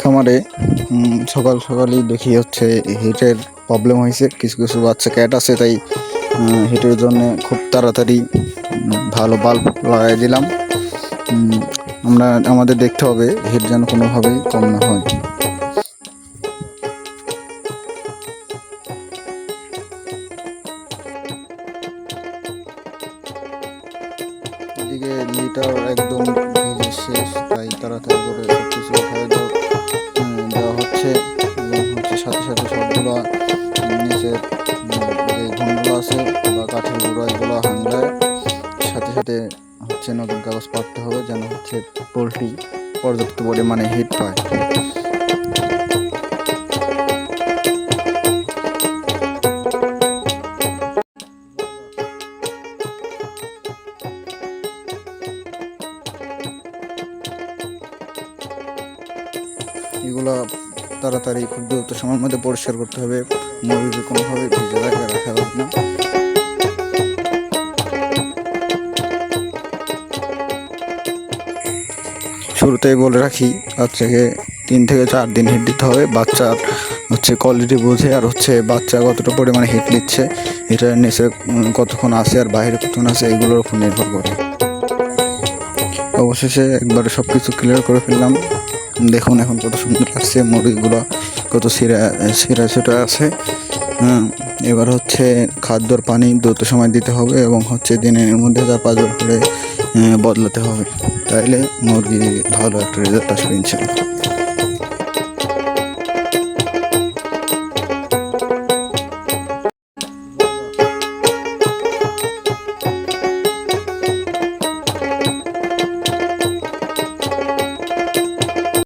খামারে সকাল সকালই দেখি হচ্ছে হিটের প্রবলেম হয়েছে। কিছু কিছু বাচ্চা ক্যাট আছে, তাই হিটের জন্য খুব তাড়াতাড়ি ভালো বাল্ব লাগাই দিলাম। আমাদের দেখতে হবে হিট যেন কোনোভাবেই কম না হয়। এদিকে লিটার একদম ভিজে শেষ, তাই তাড়াতাড়ি করে সব কিছু উঠায় দেওয়া হচ্ছে এবং সাথে সাথে সবগুলো নিচের যে ঘুমগুলো আছে বা কাঠের গুঁড়ো এগুলো হাঙ্গায় সাথে সাথে নতুন কাগজ পাততে হবে, যেন পোলট্রি পর্যাপ্ত পরিমাণে হিট পায়। এগুলো তাড়াতাড়ি খুব দ্রুত সময়ের মধ্যে পরিষ্কার করতে হবে, মুরগিকে কোনোভাবে ভিজে জায়গায় রাখা যাবে না। শুরুতেই বলে রাখি, বাচ্চাকে 3 থেকে 4 দিন হিট দিতে হবে। বাচ্চার কোয়ালিটি বুঝে আর বাচ্চা কতটা পরিমাণে হিট নিচ্ছে, এটার নিচে কতক্ষণ আছে আর বাইরে কতক্ষণ আছে এগুলোর উপর নির্ভর করে। অবশেষে একবারে সব কিছু ক্লিয়ার করে ফেললাম। দেখুন এখন কত সুন্দর লাগছে, মুরগিগুলো কত সিরা ছোটা আছে। এবার খাদ্যর পানি দ্রুত সময় দিতে হবে এবং দিনের মধ্যে 4-5 বার করে বদলাতে হবে, তাইলে মুরগি ভালো একটা রেজাল্ট আসবে ইনশাআল্লাহ।